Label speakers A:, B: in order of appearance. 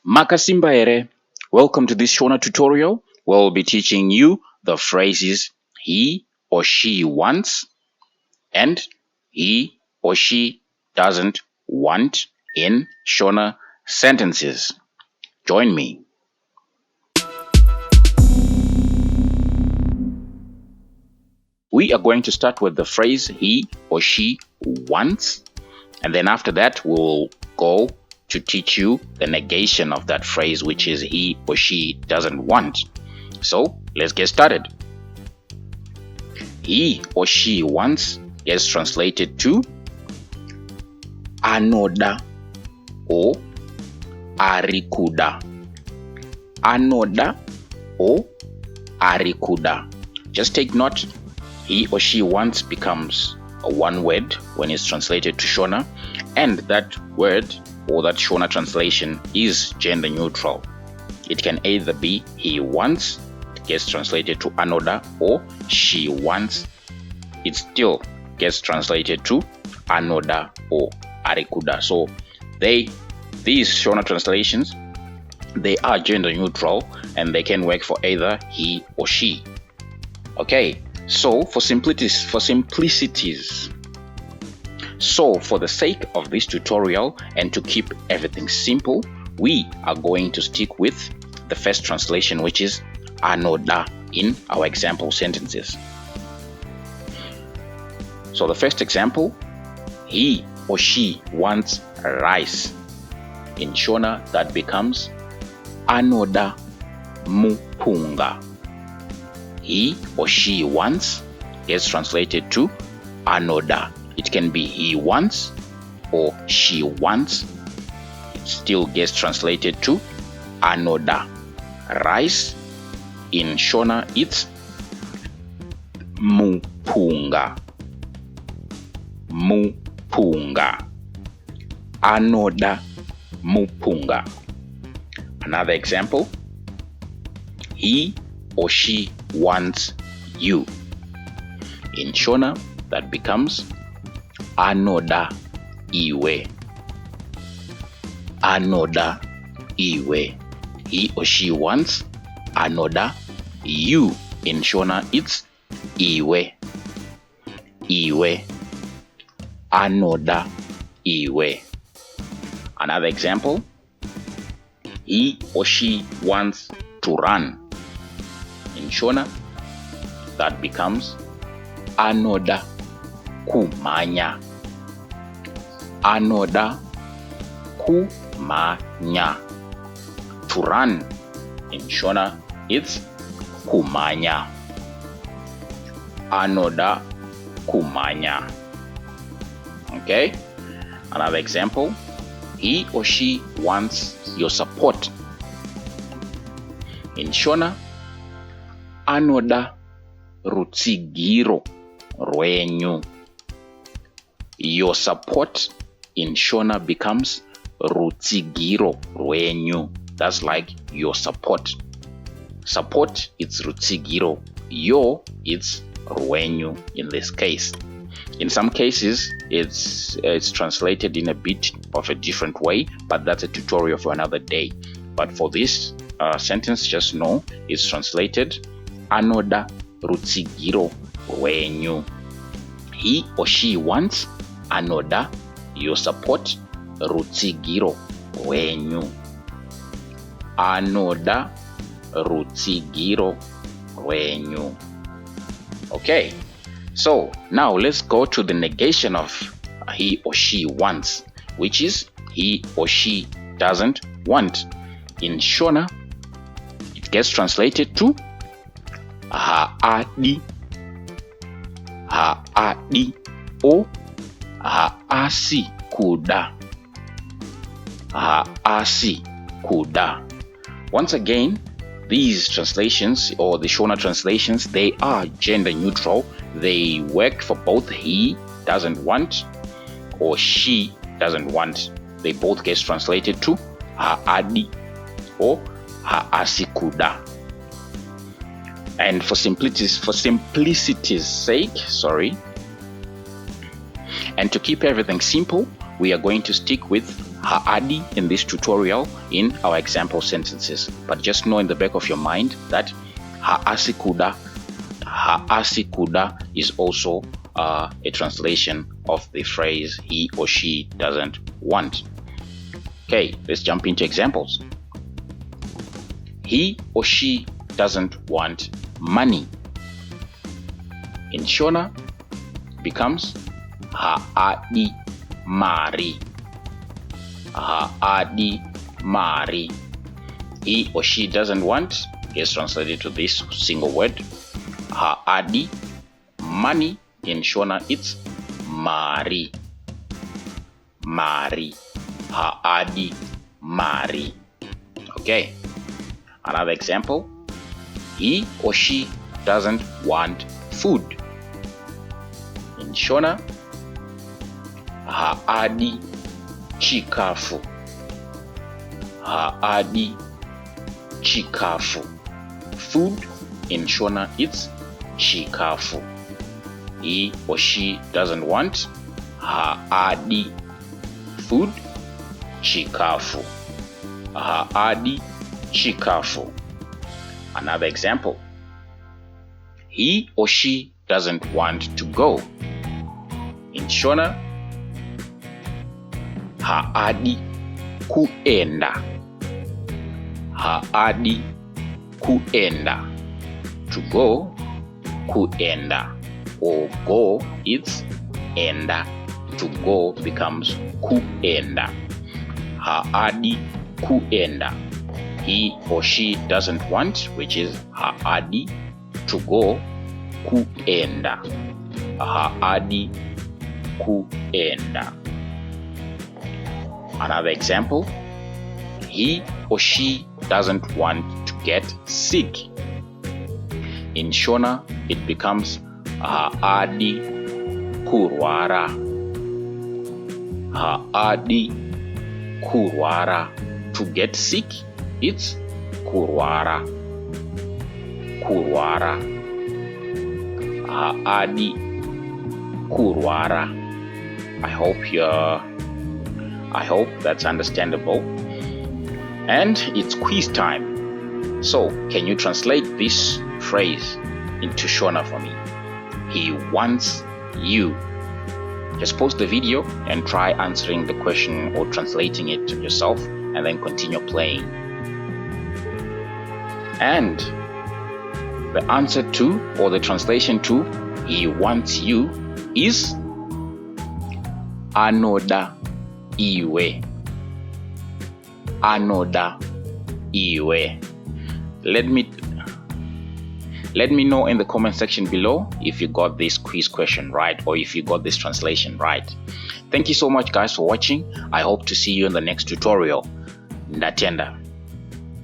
A: Makasimba ere. Welcome to this Shona tutorial. We'll be teaching you the phrases he or she wants and he or she doesn't want in Shona sentences. Join me. We are going to start with the phrase he or she wants, and then after that we'll go to teach you the negation of that phrase, which is he or she doesn't want. So let's get started. He or she wants gets translated to anoda or arikuda. Anoda or arikuda. Just take note, he or she wants becomes a one word when it's translated to Shona, and that word or that Shona translation is gender neutral. It can either be he wants, it gets translated to anoda, or she wants, it still gets translated to anoda or arikuda. So these Shona translations, they are gender neutral and they can work for either he or she. Okay, so for the sake of this tutorial and to keep everything simple, we are going to stick with the first translation, which is anoda, in our example sentences. So the first example, he or she wants rice. In Shona, that becomes anoda mupunga. He or she wants gets translated to anoda. It can be he wants or she wants. It still gets translated to anoda. Rice, in Shona, it's mupunga. Mupunga. Anoda mupunga. Another example, he or she wants you. In Shona, that becomes anoda iwe. Anoda iwe. He or she wants anoda you. In Shona, it's iwe. Iwe. Anoda iwe. Another example, he or she wants to run. In Shona, that becomes anoda kumanya. Anoda kumanya. To run, in Shona, it's kumanya. Anoda kumanya. Okay, another example, he or she wants your support. In Shona, anoda rutsigiro rwenyu. Your support, in Shona, becomes rutsigiro rwenyu. That's like your support. Support, it's rutsigiro. Your, it's rwenyu in this case. In some cases, it's translated in a bit of a different way, but that's a tutorial for another day. But for this sentence, just know it's translated anoda rutsigiro rwenyu. He or she wants anoda your support rutsigiro rwenyu. Anoda rutsigiro rwenyu. Okay, so now let's go to the negation of he or she wants, which is he or she doesn't want. In Shona, it gets translated to haadi. Haadi or haasi kuda. Haasi kuda. Once again, these translations, or the Shona translations, they are gender neutral. They work for both he doesn't want or she doesn't want. They both get translated to haadi or haasikuda. And for simplicity's sake, and to keep everything simple, we are going to stick with haadi in this tutorial in our example sentences, but just know in the back of your mind that haasi kuda is also a translation of the phrase he or she doesn't want. Okay, let's jump into examples. He or she doesn't want money. In Shona becomes haadi mari. Haadi mari. He or she doesn't want is translated to this single word haadi. Money in Shona it's mari. Mari. Haadi mari. Okay. Another example. He or she doesn't want food. In Shona, haadi chikafu. Haadi chikafu. Food in Shona it's chikafu. He or she doesn't want haadi food chikafu. Haadi chikafu. Another example. He or she doesn't want to go. In Shona, haadi kuenda. Haadi kuenda. To go, kuenda. Or go, it's enda. To go becomes kuenda. Haadi kuenda. He or she doesn't want, which is haadi to go, kuenda. Haadi kuenda. Another example. He or she doesn't want to get sick. In Shona, it becomes haadi kurwara. Haadi kurwara. To get sick, it's kurwara. Kurwara. Haadi kurwara. I hope that's understandable. And it's quiz time. So, can you translate this phrase into Shona for me? He wants you. Just pause the video and try answering the question or translating it to yourself, and then continue playing. And the answer to, or the translation to, he wants you is anoda iwe. Anoda iwe. Let me know in the comment section below if you got this quiz question right, or if you got this translation right. Thank you so much guys for watching. I hope to see you in the next tutorial. Ndatenda.